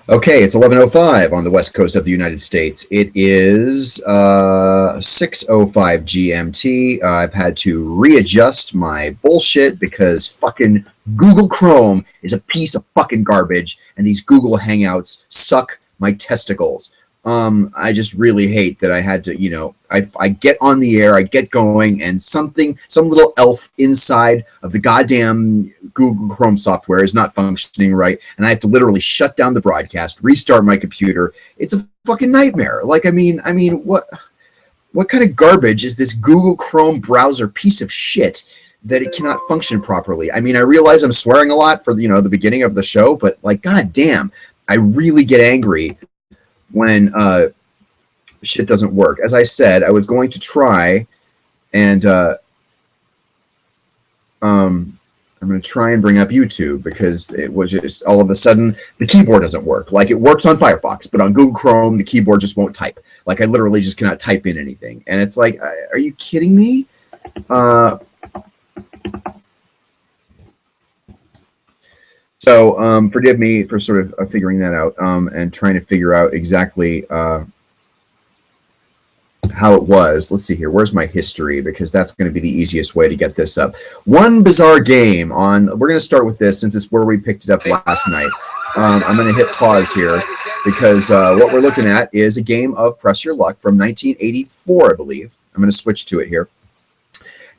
Okay, it's 11:05 on the west coast of the United States. It is 6:05 GMT. I've had to readjust my bullshit because fucking Google Chrome is a piece of fucking garbage, and these Google Hangouts suck my testicles. I just really hate that I had to, I get on the air, I get going, and some little elf inside of the goddamn Google Chrome software is not functioning right, and I have to literally shut down the broadcast, restart my computer. It's a fucking nightmare. Like, I mean, what kind of garbage is this Google Chrome browser piece of shit that it cannot function properly? I mean, I realize I'm swearing a lot for, the beginning of the show, but like, goddamn, I really get angry when shit doesn't work. As I said, I was going to try and I'm going to try and bring up YouTube because it was just all of a sudden the keyboard doesn't work. Like, it works on Firefox, but on Google Chrome the keyboard just won't type. Like, I literally just cannot type in anything, and it's like, are you kidding me? So forgive me for sort of figuring that out and trying to figure out exactly how it was. Let's see here. Where's my history? Because that's going to be the easiest way to get this up. One bizarre game on. We're going to start with this since it's where we picked it up last night. I'm going to hit pause here because what we're looking at is a game of Press Your Luck from 1984, I believe. I'm going to switch to it here,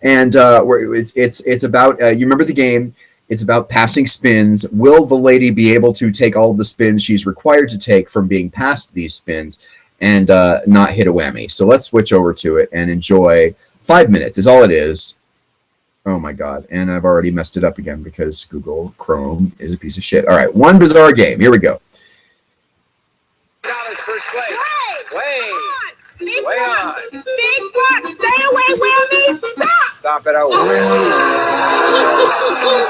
and it's about. You remember the game? It's about passing spins. Will the lady be able to take all of the spins she's required to take from being passed these spins and not hit a whammy? So let's switch over to it and enjoy. 5 minutes is all it is. Oh my God. And I've already messed it up again because Google Chrome is a piece of shit. All right. One bizarre game. Here we go. First place. Way Big on. Big bucks. Stay away, Whammy. Stop. Stop it out.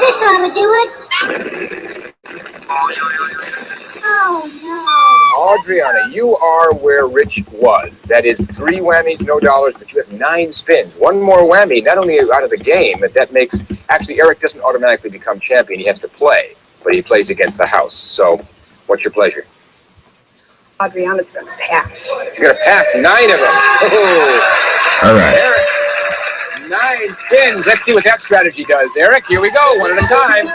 This ought to do it. Oh, no. Adriana, you are where Rich was. That is 3 whammies, no dollars, but you have 9 spins. One more whammy, not only out of the game, but that makes... Actually, Eric doesn't automatically become champion. He has to play, but he plays against the house. So, what's your pleasure? Adriana's going to pass. You're going to pass 9 of them. Oh. All right. Eric, 9 spins. Let's see what that strategy does. Eric, here we go, one at a time.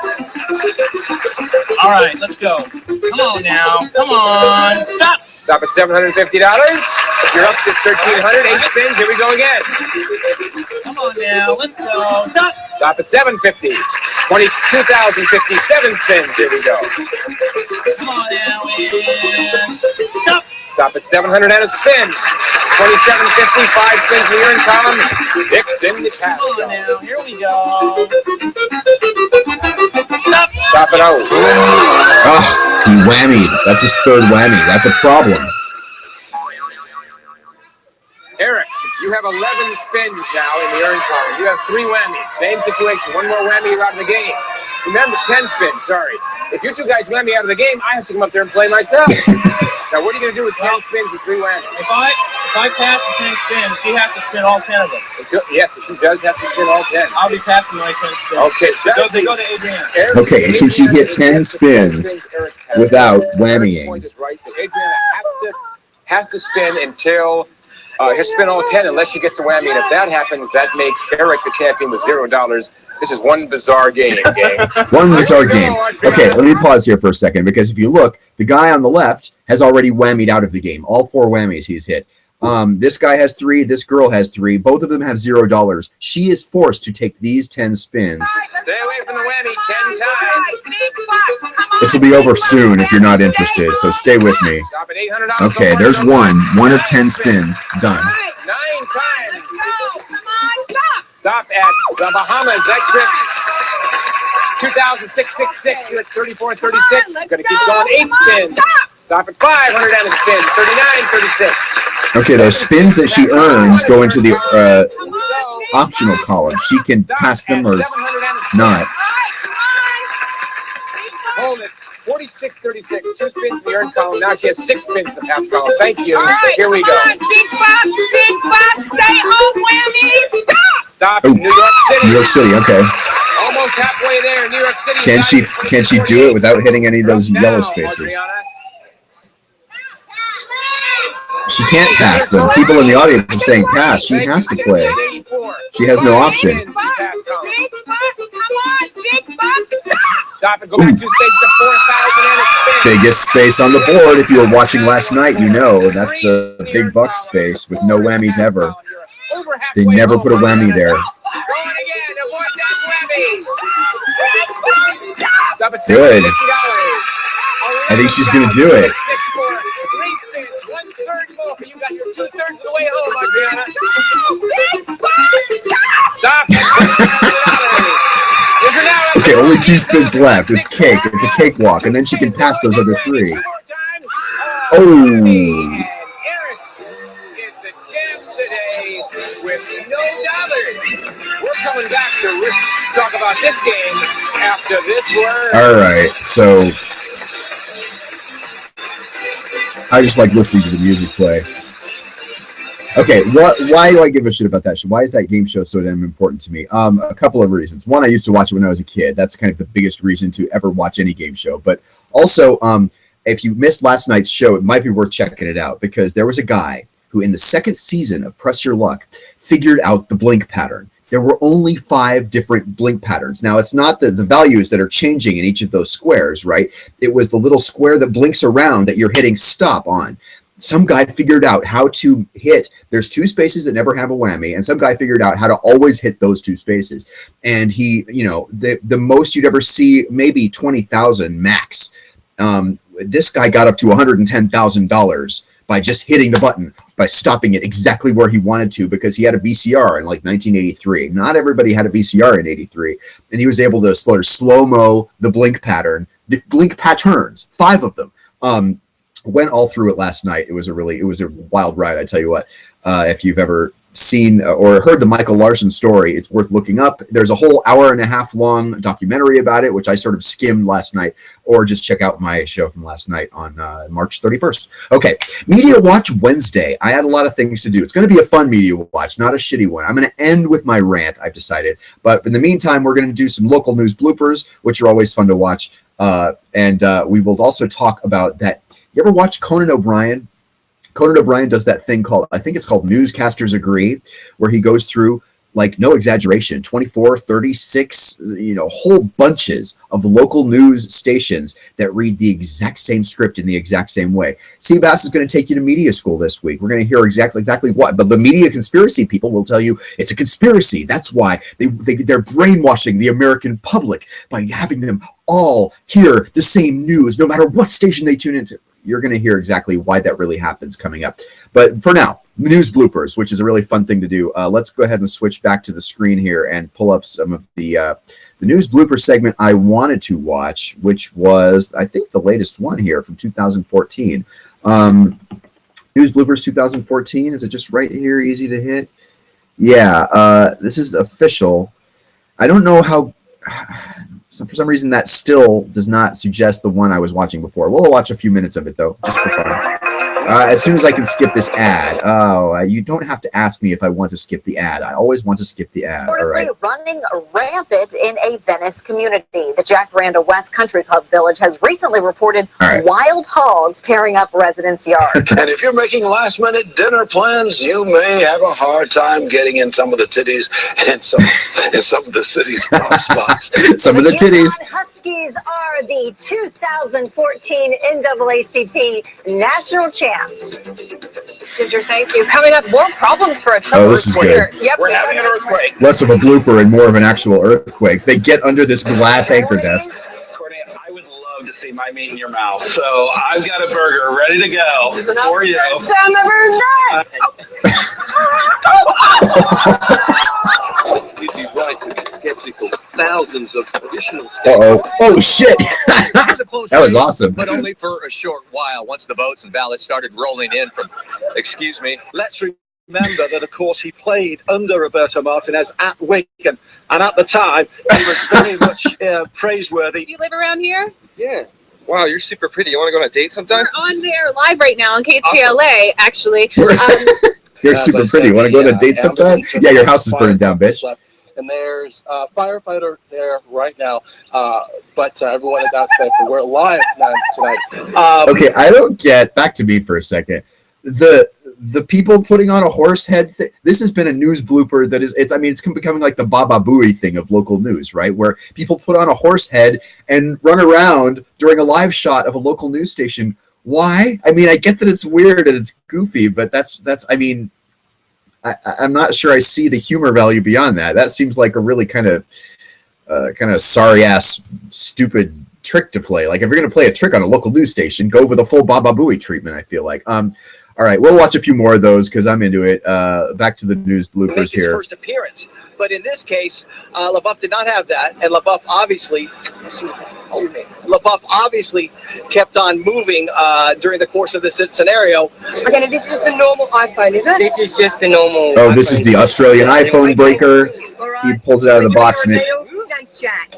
All right, let's go. Come on now. Come on. Stop. Stop at $750. You're up to $1,300. 8 spins. Here we go again. Come on now. Let's go. Stop. Stop at $750. 22,057 spins. Here we go. Come on now. And stop. Stop at 700 and a spin. 2750, 5 spins in the earn column, 6 in the pass. Come on now. Here we go. Stop. Stop it out. Oh, he whammied. That's his 3rd whammy. That's a problem. Eric, you have 11 spins now in the earn column. You have 3 whammies. Same situation. One more whammy, you're out of the game. Remember, 10 spins, sorry. If you 2 guys whammy out of the game, I have to come up there and play myself. Now, what are you going to do with 10 spins and 3 whammies? If I pass the 10 spins, she has to spin all 10 of them. Yes, she does have to spin all 10. I'll be passing my 10 spins. Okay, so they go to Adriana. Okay, and can she hit 10 spins without whammying? Point is right. Adriana has to spin until has spin all 10 unless she gets a whammy, and if that happens, that makes Eric the champion with $0. This is one bizarre game, gang. One bizarre game. Okay, let me pause here for a second, because if you look, the guy on the left has already whammied out of the game. All 4 whammies he's hit. This guy has 3. This girl has 3. Both of them have $0. She is forced to take these 10 spins. Stay away from the whammy 10 times. This will be over soon if you're not interested, so stay with me. Stop at $800. Okay, there's one. 1 of 10 spins. Done. 9 times. Stop at the Bahamas. That trip, 2,666. You're at 34.36. Going to keep going. 8 spins. Stop at 500 and a spin. 39.36. Okay, those spins that she earns go into the optional column. She can pass them or not. Hold it. 46.36. 2 spins in the earned column. Now she has 6 spins in the pass column. Thank you. Here we go. Big box, stay home, whammy. Stop in New York City. New York City, okay. Almost halfway there. New York City. Can she do it without hitting any of those yellow spaces? Adriana. She can't pass them. People in the audience are saying pass. She has to play. She has no option. Big bucks, come on, big bucks, Stop it. Go back 2 spaces to 4,000 and a spin. Biggest space on the board. If you were watching last night, you know that's the big buck space with no whammies ever. They never put a whammy there. Going again. Avoid that whammy. Stop at Good. $60. I think she's going to do it. 3 spins, 1/3 full. You got your 2/3 of the way home, Adriana. Stop it. Okay, only 2 spins left. It's cake. It's a cakewalk, and then she can pass those other 3. Oh. And Eric is the champ today with no dollars. We're coming back to talk about this game after this word. All right, so I just like listening to the music play. Okay, why do I give a shit about that show? Why is that game show so damn important to me? A couple of reasons. One, I used to watch it when I was a kid. That's kind of the biggest reason to ever watch any game show. But also, if you missed last night's show, it might be worth checking it out because there was a guy who in the 2nd season of Press Your Luck figured out the blink pattern. There were only 5 different blink patterns. Now, it's not the values that are changing in each of those squares, right? It was the little square that blinks around that you're hitting stop on. Some guy figured out how to hit. There's 2 spaces that never have a whammy, and some guy figured out how to always hit those 2 spaces. And he, the most you'd ever see, maybe 20,000 max. This guy got up to $110,000 by just hitting the button, by stopping it exactly where he wanted to, because he had a VCR in like 1983. Not everybody had a VCR in 83, and he was able to sort of slow-mo the blink pattern, the blink patterns, 5 of them. Went all through it last night. It was a wild ride, I tell you what. If you've ever seen or heard the Michael Larson story, it's worth looking up. There's a whole hour-and-a-half long documentary about it, which I sort of skimmed last night, or just check out my show from last night on March 31st. Okay, Media Watch Wednesday. I had a lot of things to do. It's going to be a fun Media Watch, not a shitty one. I'm going to end with my rant, I've decided. But in the meantime, we're going to do some local news bloopers, which are always fun to watch. And we will also talk about that. You ever watch Conan O'Brien? Conan O'Brien does that thing called, I think it's called Newscasters Agree, where he goes through, like, no exaggeration, 24, 36, whole bunches of local news stations that read the exact same script in the exact same way. cBas is going to take you to media school this week. We're going to hear exactly what, but the media conspiracy people will tell you it's a conspiracy. That's why they're brainwashing the American public by having them all hear the same news, no matter what station they tune into. You're going to hear exactly why that really happens coming up. But for now, news bloopers, which is a really fun thing to do. Let's go ahead and switch back to the screen here and pull up some of the news blooper segment I wanted to watch, which was, I think, the latest one here from 2014. News bloopers 2014. Is it just right here, easy to hit? Yeah, this is official. I don't know how... for some reason, that still does not suggest the one I was watching before. We'll watch a few minutes of it, though, just for fun. As soon as I can skip this ad. Oh, you don't have to ask me if I want to skip the ad. I always want to skip the ad. All right. Running rampant in a Venice community. The Jack Randa West Country Club Village has recently reported wild hogs tearing up residents' yards. And if you're making last-minute dinner plans, you may have a hard time getting in some of the titties in some of the city's top spots. Some of the titties. Huskies are the 2014 NAACP national champs. Ginger, thank you. Coming up, more problems for a Trump Oh, this is good. Yep, We're having an earthquake. Less of a blooper and more of an actual earthquake. They get under this glass anchor desk. Courtney, I would love to see my meat in your mouth. So I've got a burger ready to go for you. I've never You'd be right to be skeptical. Thousands of additional states. Oh, shit. That was awesome. But only for a short while, once the votes and ballots started rolling in from, excuse me. Let's remember that, of course, he played under Roberto Martinez at Wigan. And at the time, he was very much praiseworthy. Do you live around here? Yeah. Wow, you're super pretty. You want to go on a date sometime? We're on there live right now on KTLA, actually. You're super pretty. Want to go on a date sometime? Yeah, your house is burning down, bitch. And there's a firefighter there right now, but everyone is out safe. We're live tonight. Okay, I don't get, back to me for a second. the people putting on a horse head thing. This has been a news blooper that is, it's becoming like the Baba Booey thing of local news, right? Where people put on a horse head and run around during a live shot of a local news station. Why? I mean, I get that it's weird and it's goofy, but I'm not sure I see the humor value beyond that. That seems like a really kind of sorry ass stupid trick to play. Like if you're going to play a trick on a local news station, go with a full Baba Booey treatment. I feel like. All right, we'll watch a few more of those because I'm into it. Back to the news bloopers here. First appearance, but in this case, LaBeouf did not have that, and LaBeouf obviously kept on moving during the course of this scenario. Okay, this is just a normal iPhone, is it? This is just a normal. Oh, this is the Australian iPhone breaker. He pulls it out of the box and it. Thanks, Jack.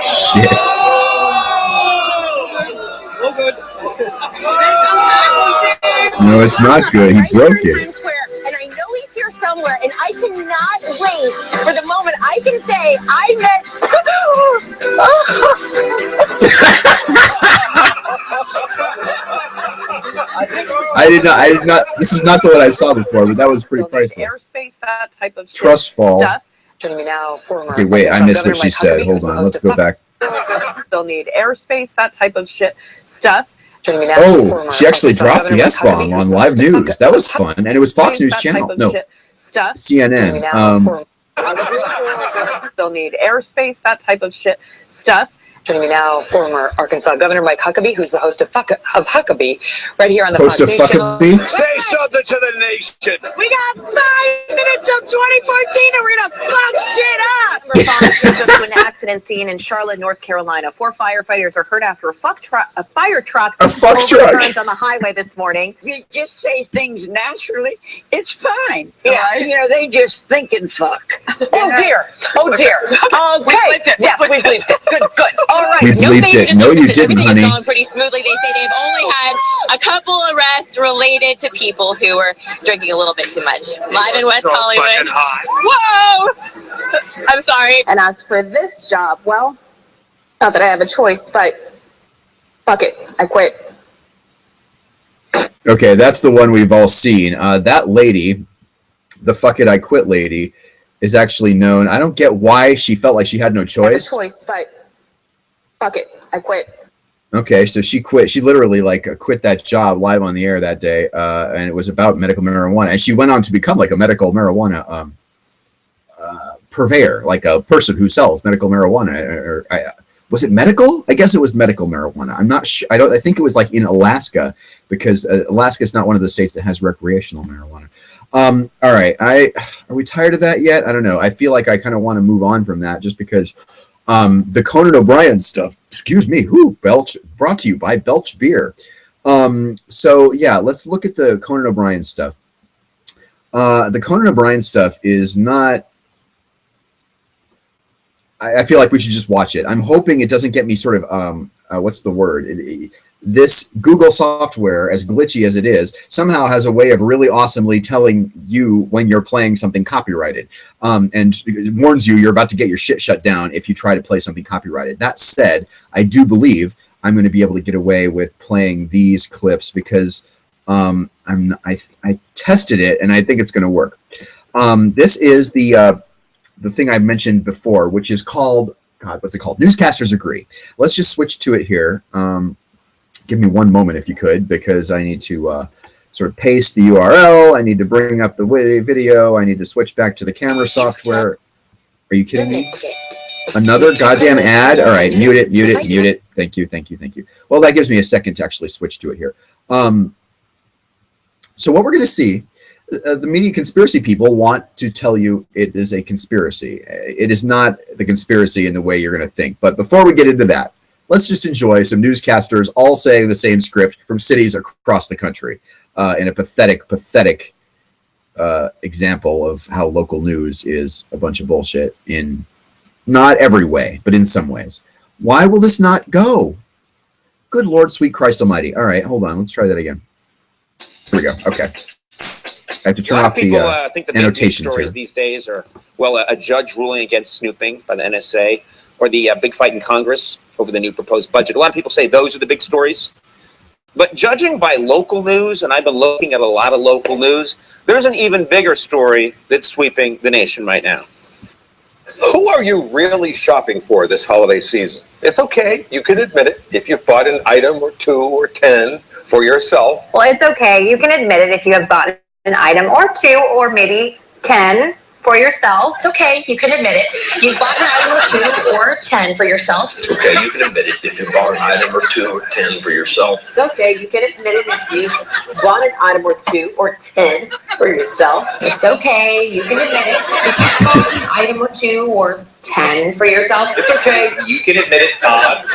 Shit. Oh, good. No, it's not good. He broke it. And I know he's here somewhere, and I cannot wait for the moment I can say I met. I did not. This is not the one I saw before, but that was pretty priceless. Airspace, that type of Trust fall. Joining me now, former. Okay, wait. I missed what she said. Hold on. Let's go back. They'll need airspace, that type of stuff. Oh, she actually dropped the S-bomb on live news. That was fun, and it was Fox News Channel. No, CNN. They'll need airspace, that type of stuff. Joining me now, former Arkansas Governor Mike Huckabee, who's the host of Huckabee, right here on the Fox News Channel. Say something to the nation. We got 5 minutes till 2014, and we're gonna fuck shit up. Response to an accident scene in Charlotte, North Carolina. 4 firefighters are hurt after a fire truck overturns on the highway this morning. You just say things naturally, it's fine. Yeah, you know, they just thinking fuck. Oh dear. Okay. Yes, we bleeped it. Good. All right. We bleeped it. No, you didn't, honey. Going pretty smoothly. They say they've only had a couple arrests related to people who were drinking a little bit too much. Live in West Hollywood. Whoa! I'm sorry. And as for this job, well, not that I have a choice, but fuck it, I quit. Okay, that's the one we've all seen. That lady, the fuck it, I quit lady, is actually known. I don't get why she felt like she had no choice. I have a choice, but fuck it, I quit. Okay, so she quit. She literally quit that job live on the air that day, and it was about medical marijuana. And she went on to become like a medical marijuana purveyor, like a person who sells medical marijuana. Was it medical? I guess it was medical marijuana. I'm not sure. I think it was like in Alaska, because Alaska is not one of the states that has recreational marijuana. All right, are we tired of that yet? I don't know. I feel like I kind of want to move on from that, just because the Conan O'Brien stuff. Excuse me. Belch. Brought to you by Belch Beer. So yeah, let's look at the Conan O'Brien stuff. The Conan O'Brien stuff is not. I feel like we should just watch it. I'm hoping it doesn't get me sort of what's the word? This Google software, as glitchy as it is, somehow has a way of really awesomely telling you when you're playing something copyrighted, and it warns you you're about to get your shit shut down if you try to play something copyrighted. That said, I do believe I'm going to be able to get away with playing these clips because I tested it and I think it's going to work. This is the thing I mentioned before, which is called, God, what's it called? Newscasters Agree. Let's just switch to it here. Give me one moment if you could, because I need to sort of paste the URL. I need to bring up the video. I need to switch back to the camera software. Are you kidding me? Another goddamn ad? All right, mute it. Thank you. Well, that gives me a second to actually switch to it here. So what we're going to see, the media conspiracy people want to tell you it is a conspiracy. It is not the conspiracy in the way you're going to think. But before we get into that, let's just enjoy some newscasters all saying the same script from cities across the country in a pathetic example of how local news is a bunch of bullshit in not every way, but in some ways. Why will this not go? Good Lord, sweet Christ almighty. All right, hold on. Let's try that again. Here we go. Okay. I have to turn off the think the big news stories these days are, well, a judge ruling against snooping by the NSA, or the big fight in Congress over the new proposed budget. A lot of people say those are the big stories. But judging by local news, and I've been looking at a lot of local news, there's an even bigger story that's sweeping the nation right now. Who are you really shopping for this holiday season? It's okay. You can admit it if you've bought an item or 2 or 10 for yourself. Well, it's okay. You can admit it if you have bought an item or 2 or maybe 10 for yourself. It's okay. You can admit it. You've bought an item or 2 or 10 for yourself. It's okay, you can admit it if you bought an item or 2 or 10 for yourself. It's okay, you can admit it if you bought an item or 2 or 10 for yourself. It's okay. You can admit it if you bought an item or 2 or 10 for yourself. It's okay. You can admit it, Todd.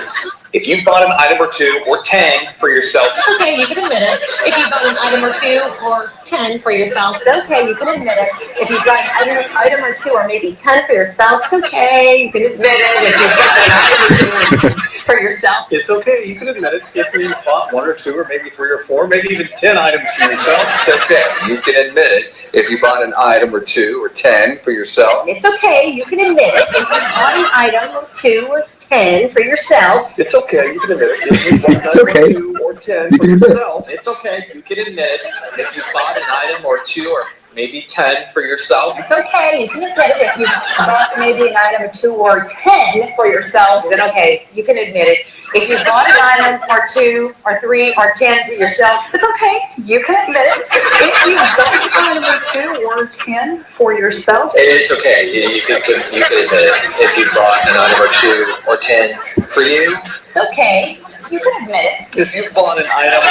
If you bought an item or 2 or 10 for yourself. It's okay. You can admit it if you bought an item or 2 or 10 for yourself. It's okay, you can admit it if you bought an item or 2 or maybe 10 for yourself. It's okay, you can admit it if you bought an item or 2 for yourself. It's okay. You can admit it if you bought 1 or 2 or maybe 3 or 4, maybe even 10 items for yourself. It's okay, you can admit it if you bought an item or 2 or 10 for yourself. It's okay, you can admit it if you bought an item or 2 or 10 for yourself. It's okay. You can admit it if you bought It's okay. 2 or 10 for yourself. It's okay. You can admit it if you bought an item or 2 or maybe 10 for yourself. It's okay, you can admit it if you bought maybe an item or 2 or 10 for yourself. Is it okay? You can admit it. If you bought an item or 2 or 3 or 10 for yourself, it's okay. You can admit it. If you bought an item or 2 or 10 for yourself, It's okay, you can admit it if you bought an item or 2 or 10 for you. it's okay. You can admit it. If you bought an item,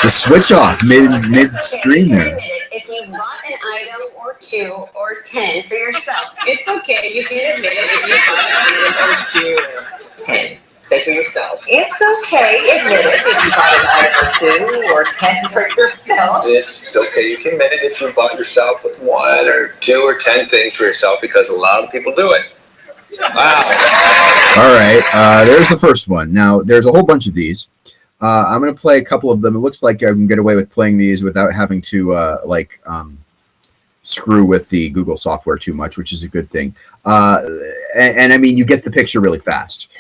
The switch off midstream there. If you bought an item or 2 or 10 for yourself. It's okay. You can admit it if you bought an item or 2 or 10. Say for yourself. It's okay. Admit it if you bought an item or 2 or 10 for yourself. It's okay, you can admit it if you bought yourself 1 or 2 or 10 things for yourself, because a lot of people do it. Wow. All right, there's the first one. Now, there's a whole bunch of these. I'm going to play a couple of them. It looks like I can get away with playing these without having to, screw with the Google software too much, which is a good thing. And I mean, you get the picture really fast.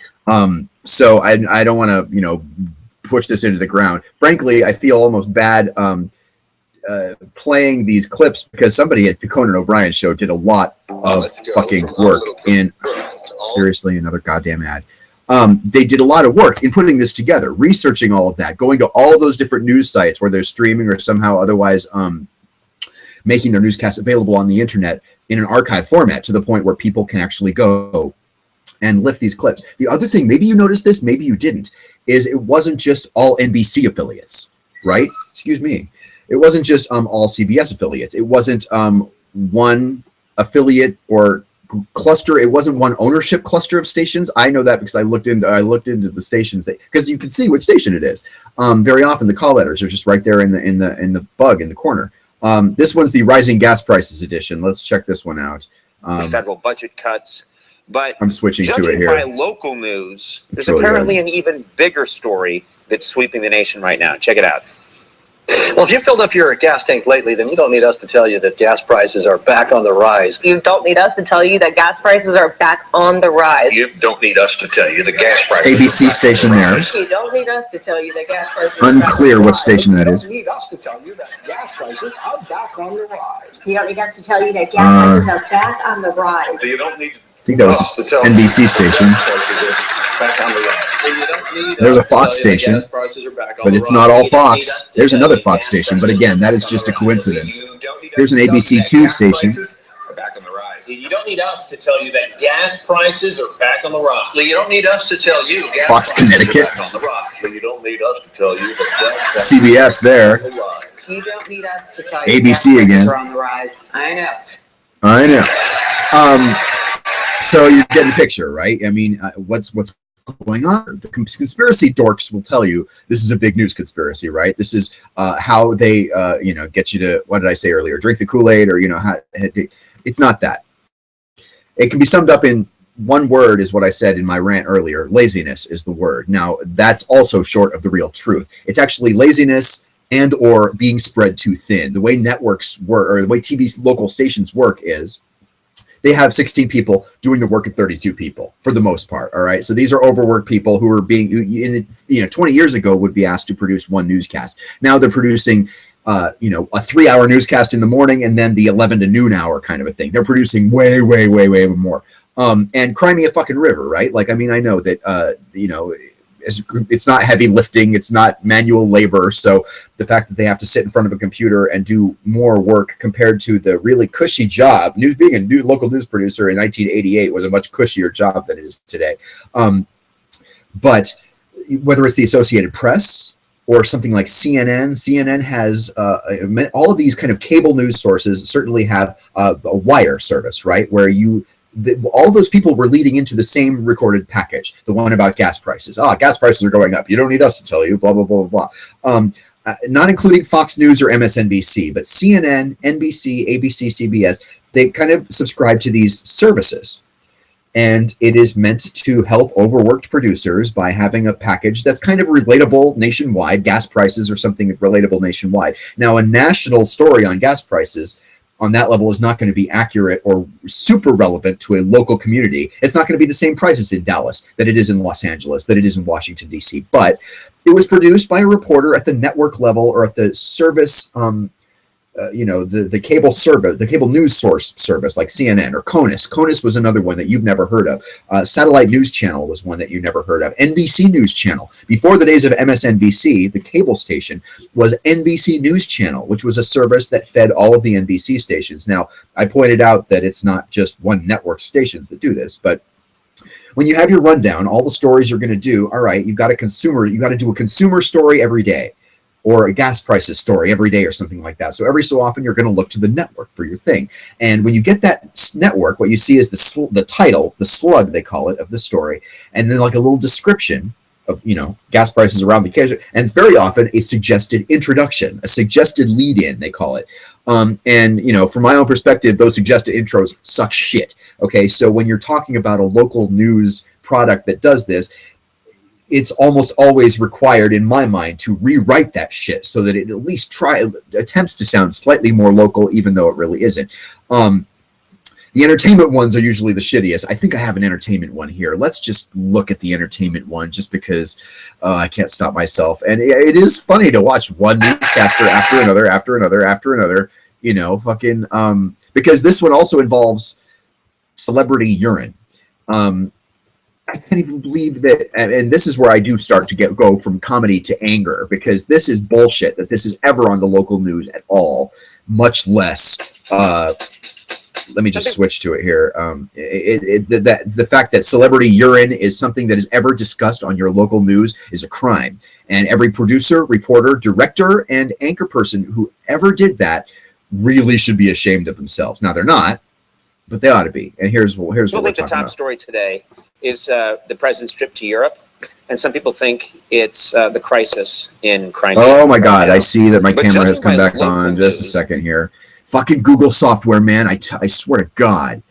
So I don't want to, push this into the ground. Frankly, I feel almost bad playing these clips because somebody at the Conan O'Brien show did a lot of fucking work in... Seriously, another goddamn ad. They did a lot of work in putting this together, researching all of that, going to all those different news sites where they're streaming or somehow otherwise making their newscasts available on the internet in an archive format to the point where people can actually go and lift these clips. The other thing, maybe you noticed this, maybe you didn't, is it wasn't just all NBC affiliates, right? Excuse me. It wasn't just all CBS affiliates. It wasn't one affiliate or cluster. It wasn't one ownership cluster of stations. I know that because I looked into the stations because you can see which station it is. Very often the call letters are just right there in the bug in the corner. This one's the rising gas prices edition. Let's check this one out. Federal budget cuts. But I'm switching to it judging here. by local news, there's really apparently an even bigger story that's sweeping the nation right now. Check it out. Well, if you filled up your gas tank lately, then you don't need us to tell you that gas prices are back on the rise. You don't need us to tell you that gas prices are back on the rise. You don't need us to tell you the gas prices. ABC station there. You don't need us to tell you that gas prices Unclear what station that is. You don't need us to tell you that gas prices are back on the rise. You don't need us to tell you that gas prices are back on the rise. You don't need I think that was NBC station. There's a Fox station, but it's not all Fox. There's another Fox station, but again, that is just a coincidence. Here's an ABC2 station. You don't need us to tell you that gas prices are back on the rise. You don't need us to tell you gas Fox Connecticut. on the rise. You don't need us to tell you that gas CBS there. You don't need us to tell you ABC again. are on the rise. I know. I know. So you're getting the picture, right? I mean, what's going on? The conspiracy dorks will tell you this is a big news conspiracy, right? This is how they, get you to, what did I say earlier? Drink the Kool-Aid, or it's not that. It can be summed up in one word, is what I said in my rant earlier. Laziness is the word. Now, that's also short of the real truth. It's actually laziness and or being spread too thin. The way networks work, or the way TV's local stations work, is they have 16 people doing the work of 32 people for the most part. All right. So these are overworked people who are being, 20 years ago would be asked to produce one newscast. Now they're producing, a 3-hour newscast in the morning and then the 11 to noon hour kind of a thing. They're producing way, way, way, way more. And cry me a fucking river, right? Like, I mean, I know that, it's not heavy lifting, it's not manual labor. So the fact that they have to sit in front of a computer and do more work compared to the really cushy job, being a new local news producer in 1988 was a much cushier job than it is today. But whether it's the Associated Press or something like CNN has all of these kind of cable news sources certainly have a wire service, right? Where all those people were leading into the same recorded package, the one about gas prices. Gas prices are going up. You don't need us to tell you, blah, blah, blah, blah, blah. Not including Fox News or MSNBC, but CNN, NBC, ABC, CBS, they kind of subscribe to these services. And it is meant to help overworked producers by having a package that's kind of relatable nationwide. Gas prices or something relatable nationwide. Now, a national story on gas prices on that level is not going to be accurate or super relevant to a local community. It's not going to be the same prices in Dallas that it is in Los Angeles, that it is in Washington, D.C. But it was produced by a reporter at the network level or at the service, the cable service, the cable news source service like CNN or CONUS. CONUS was another one that you've never heard of. Satellite News Channel was one that you never heard of. NBC News Channel. Before the days of MSNBC, the cable station was NBC News Channel, which was a service that fed all of the NBC stations. Now, I pointed out that it's not just one network stations that do this, but when you have your rundown, all the stories you're going to do, all right, you got to do a consumer story every day, or a gas prices story every day or something like that. So every so often, you're going to look to the network for your thing. And when you get that network, what you see is the title, the slug, they call it, of the story, and then like a little description of, gas prices around the occasion. And it's very often a suggested introduction, a suggested lead-in, they call it. From my own perspective, those suggested intros suck shit. Okay, so when you're talking about a local news product that does this, it's almost always required, in my mind, to rewrite that shit so that it at least attempts to sound slightly more local, even though it really isn't. The entertainment ones are usually the shittiest. I think I have an entertainment one here. Let's just look at the entertainment one, just because I can't stop myself. And it is funny to watch one newscaster after another, because this one also involves celebrity urine. I can't even believe that, and this is where I do start to go from comedy to anger, because this is bullshit that this is ever on the local news at all, much less. Let me just switch to it here. The fact that celebrity urine is something that is ever discussed on your local news is a crime, and every producer, reporter, director, and anchor person who ever did that really should be ashamed of themselves. Now they're not, but they ought to be. And here's what we're talking about. The top story today is the president's trip to Europe, and some people think it's the crisis in Crimea. Oh my God! I see that my camera has come back on. Just a second here. Fucking Google software, man! I swear to God.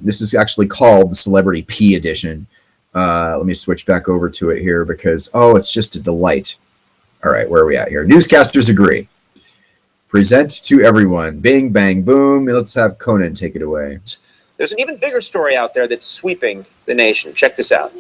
This is actually called the Celebrity P edition. Let me switch back over to it here because it's just a delight. All right, where are we at here? Newscasters agree. Present to everyone. Bing, bang, boom. Let's have Conan take it away. There's an even bigger story out there that's sweeping the nation. Check this out.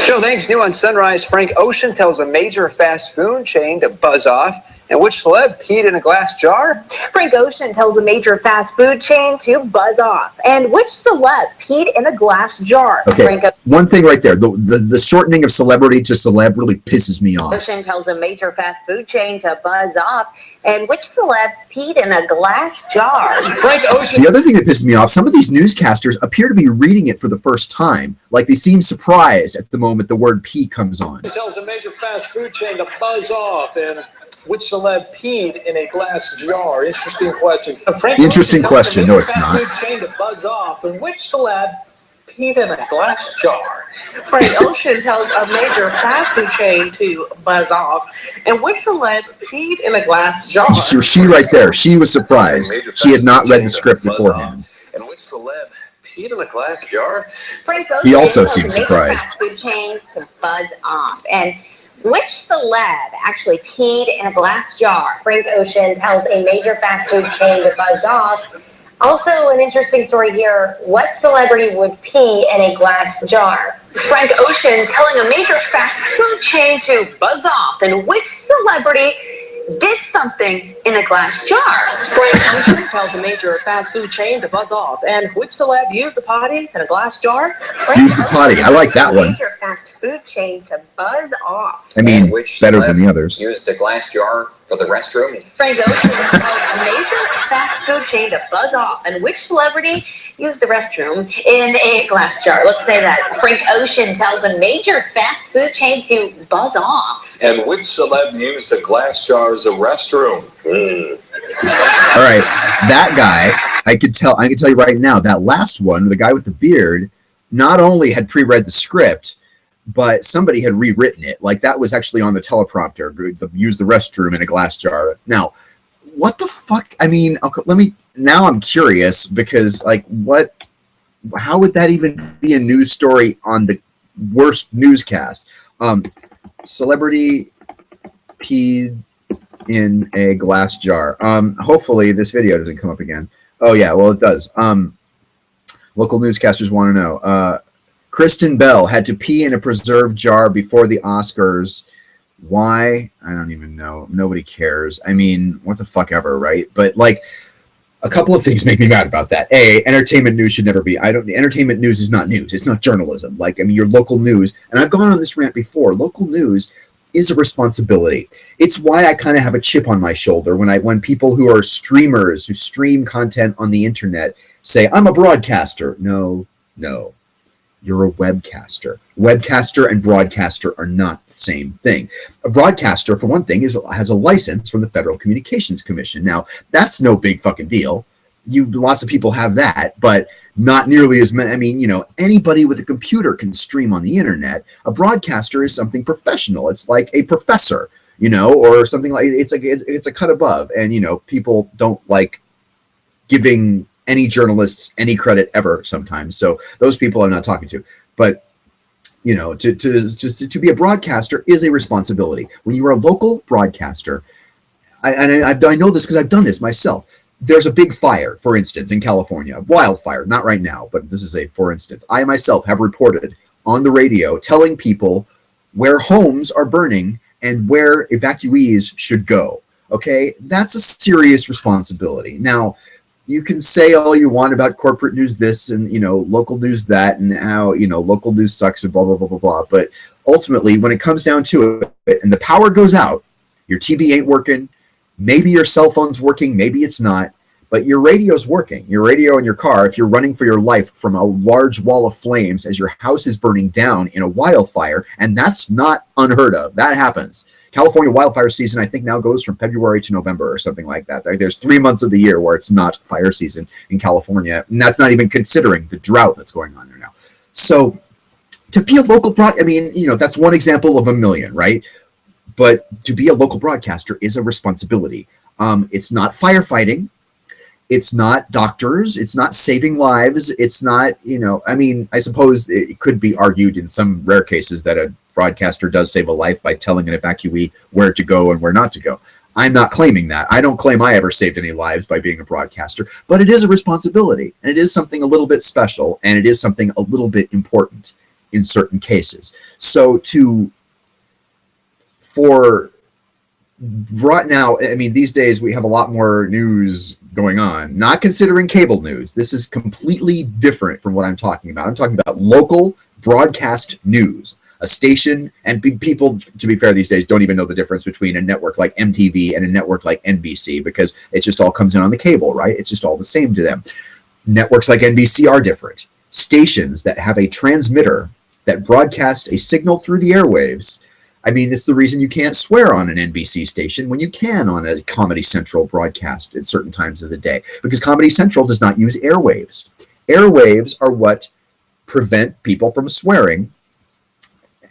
Joe, thanks. New on Sunrise, Frank Ocean tells a major fast food chain to buzz off. And which celeb peed in a glass jar? Frank Ocean tells a major fast food chain to buzz off. And which celeb peed in a glass jar? Okay, one thing right there. The shortening of celebrity to celeb really pisses me off. Ocean tells a major fast food chain to buzz off. And which celeb peed in a glass jar? Frank Ocean. The other thing that pisses me off, some of these newscasters appear to be reading it for the first time. Like they seem surprised at the moment the word pee comes on. He tells a major fast food chain to buzz off, and which celeb peed in a glass jar? Interesting question. Interesting question. No, it's not. Fast food chain to buzz off, and which celeb peed in a glass jar? Frank Ocean tells a major fast food chain to buzz off, and which celeb peed in a glass jar? She right there. She was surprised. She had not read the script beforehand. And which celeb peed in a glass jar? Frank Ocean He also tells seemed a major surprised. fast food chain to buzz off. And which celeb actually peed in a glass jar? Frank Ocean tells a major fast food chain to buzz off. Also, an interesting story here. What celebrity would pee in a glass jar? Frank Ocean telling a major fast food chain to buzz off. And which celebrity did something in a glass jar? Frank Ocean tells a major fast food chain to buzz off. And which celeb used the potty in a glass jar? Use the potty. I like that one. Major fast food chain to buzz off. I mean, which better than the others. Used a glass jar for the restroom. Frank Ocean tells a major fast food chain to buzz off. And which celebrity used the restroom in a glass jar? Let's say that. Frank Ocean tells a major fast food chain to buzz off. And which celeb used a glass jar as a restroom? All right, that guy, I could tell you right now, that last one, the guy with the beard, not only had pre-read the script, but somebody had rewritten it. Like, that was actually on the teleprompter. Use the restroom in a glass jar. Now, what the fuck? I mean, okay, now I'm curious, because, like, how would that even be a news story on the worst newscast? Celebrity peed in a glass jar. Hopefully this video doesn't come up again. Oh yeah, well it does. Local newscasters want to know. Kristen Bell had to pee in a preserved jar before the Oscars. Why? I don't even know. Nobody cares. I mean, what the fuck ever, right? But like, a couple of things make me mad about that. Entertainment news should never be. Entertainment news is not news. It's not journalism. Like, I mean, your local news, and I've gone on this rant before. Local news is a responsibility. It's why I kind of have a chip on my shoulder when people who are streamers, who stream content on the internet, say, I'm a broadcaster. No. You're a webcaster. Webcaster and broadcaster are not the same thing. A broadcaster, for one thing, has a license from the Federal Communications Commission. Now, that's no big fucking deal. Lots of people have that, but not nearly as many. I mean, you know, anybody with a computer can stream on the internet. A broadcaster is something professional. It's like a professor, you know, or something like it's a cut above. And, you know, people don't like giving any journalists any credit ever sometimes. So those people I'm not talking to. But, you know, to be a broadcaster is a responsibility. When you are a local broadcaster, I know this because I've done this myself. There's a big fire, for instance, in California. Wildfire, not right now, but this is a for instance. I myself have reported on the radio telling people where homes are burning and where evacuees should go. Okay? That's a serious responsibility. Now, you can say all you want about corporate news this and, you know, local news that, and how, you know, local news sucks and blah, blah, blah, blah, blah. But ultimately, when it comes down to it and the power goes out, your TV ain't working, maybe your cell phone's working, maybe it's not, but your radio's working. Your radio in your car, if you're running for your life from a large wall of flames as your house is burning down in a wildfire, and that's not unheard of. That happens. California wildfire season, I think, now goes from February to November or something like that. There's 3 months of the year where it's not fire season in California, and that's not even considering the drought that's going on there now. So to be a local I mean, you know, that's one example of a million, right? But to be a local broadcaster is a responsibility. It's not firefighting. It's not doctors. It's not saving lives. It's not, you know, I mean, I suppose it could be argued in some rare cases that a broadcaster does save a life by telling an evacuee where to go and where not to go. I'm not claiming that. I don't claim I ever saved any lives by being a broadcaster, but it is a responsibility, and it is something a little bit special, and it is something a little bit important in certain cases. So for right now, I mean, these days we have a lot more news going on, not considering cable news. This is completely different from what I'm talking about. I'm talking about local broadcast news, a station, and people, to be fair, these days don't even know the difference between a network like MTV and a network like NBC, because it just all comes in on the cable, right? It's just all the same to them. Networks like NBC are different. Stations that have a transmitter that broadcast a signal through the airwaves. I mean, it's the reason you can't swear on an NBC station when you can on a Comedy Central broadcast at certain times of the day, because Comedy Central does not use airwaves. Airwaves are what prevent people from swearing,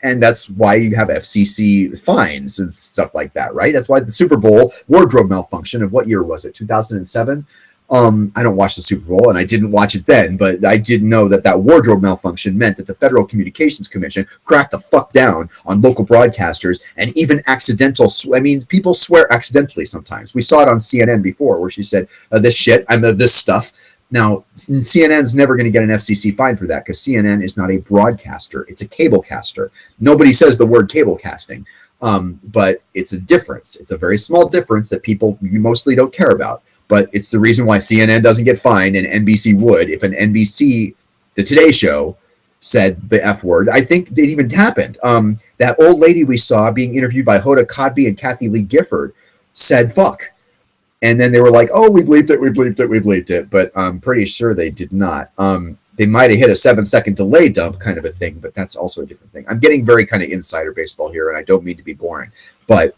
and that's why you have FCC fines and stuff like that, right? That's why the Super Bowl wardrobe malfunction of what year was it, 2007? I don't watch the Super Bowl, and I didn't watch it then, but I did know that that wardrobe malfunction meant that the Federal Communications Commission cracked the fuck down on local broadcasters, and even accidental I mean, people swear accidentally sometimes. We saw it on CNN before, where she said, this shit, this stuff. Now, CNN's never going to get an FCC fine for that because CNN is not a broadcaster. It's a cablecaster. Nobody says the word cablecasting, but it's a difference. It's a very small difference that people mostly don't care about. But it's the reason why CNN doesn't get fined and NBC would. If an NBC, the Today Show, said the F word, I think it even happened. That old lady we saw being interviewed by Hoda Kotb and Kathy Lee Gifford said fuck. And then they were like, oh, we bleeped it. But I'm pretty sure they did not. They might have hit a 7-second delay dump kind of a thing, but that's also a different thing. I'm getting very kind of insider baseball here, and I don't mean to be boring. But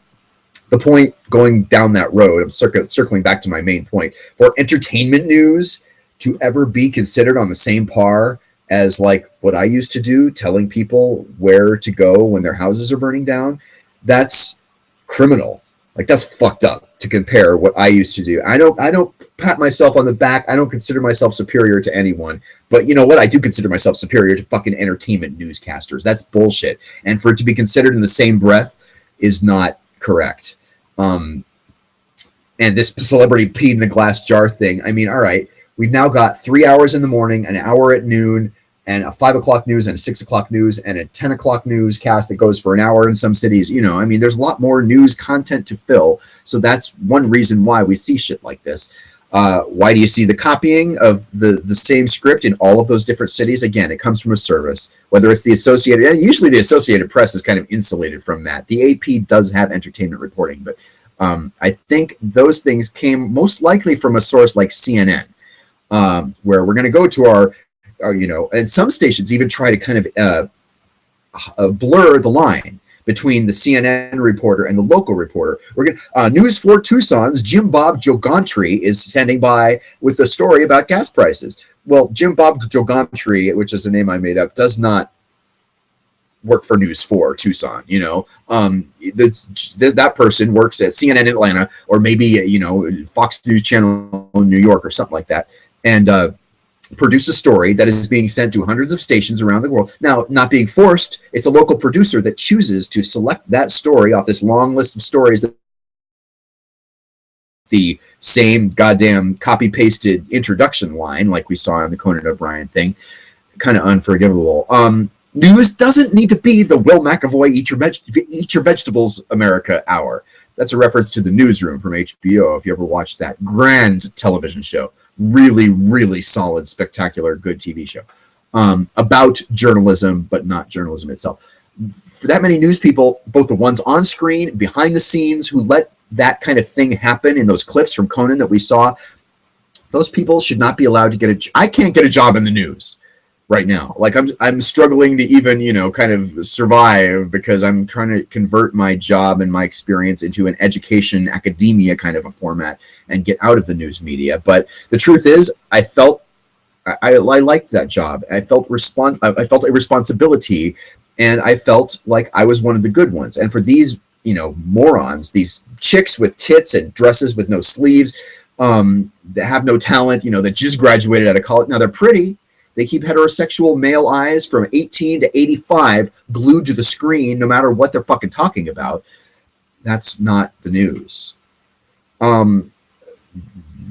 the point going down that road, I'm circling back to my main point, for entertainment news to ever be considered on the same par as like what I used to do, telling people where to go when their houses are burning down, that's criminal. Like, that's fucked up to compare what I used to do. I don't pat myself on the back. I don't consider myself superior to anyone. But you know what? I do consider myself superior to fucking entertainment newscasters. That's bullshit. And for it to be considered in the same breath is not correct. And this celebrity peed in a glass jar thing, I mean, all right, we've now got 3 hours in the morning, an hour at noon, and a 5 o'clock news and a 6 o'clock news and a 10 o'clock newscast that goes for an hour in some cities. You know, I mean, there's a lot more news content to fill. So that's one reason why we see shit like this. Why do you see the copying of the same script in all of those different cities? Again, it comes from a service, whether it's the Associated, and usually the Associated Press is kind of insulated from that. The AP does have entertainment reporting, but I think those things came most likely from a source like CNN, where we're going to go to our, you know, and some stations even try to kind of blur the line between the CNN reporter and the local reporter. We're going News 4 Tucson's Jim Bob Jogantry is standing by with a story about gas prices. Well, Jim Bob Jogantry, which is a name I made up, does not work for News 4 Tucson. You know, that person works at CNN Atlanta, or maybe, you know, Fox News Channel in New York or something like that, and produced a story that is being sent to hundreds of stations around the world. Now, not being forced, it's a local producer that chooses to select that story off this long list of stories that the same goddamn copy-pasted introduction line like we saw on the Conan O'Brien thing. Kind of unforgivable. News doesn't need to be the Will McAvoy Eat Your Vegetables America hour. That's a reference to The Newsroom from HBO, if you ever watched that grand television show. Really, really solid, spectacular, good TV show about journalism, but not journalism itself. For that many news people, both the ones on screen, behind the scenes, who let that kind of thing happen in those clips from Conan that we saw, those people should not be allowed to get I can't get a job in the news right now. Like, I'm struggling to even, you know, kind of survive because I'm trying to convert my job and my experience into an education, academia kind of a format and get out of the news media. But the truth is, I felt I liked that job. I felt a responsibility, and I felt like I was one of the good ones. And for these, you know, morons, these chicks with tits and dresses with no sleeves, that have no talent, you know, that just graduated out of college. Now, they're pretty. They keep heterosexual male eyes from 18 to 85 glued to the screen no matter what they're fucking talking about. That's not the news.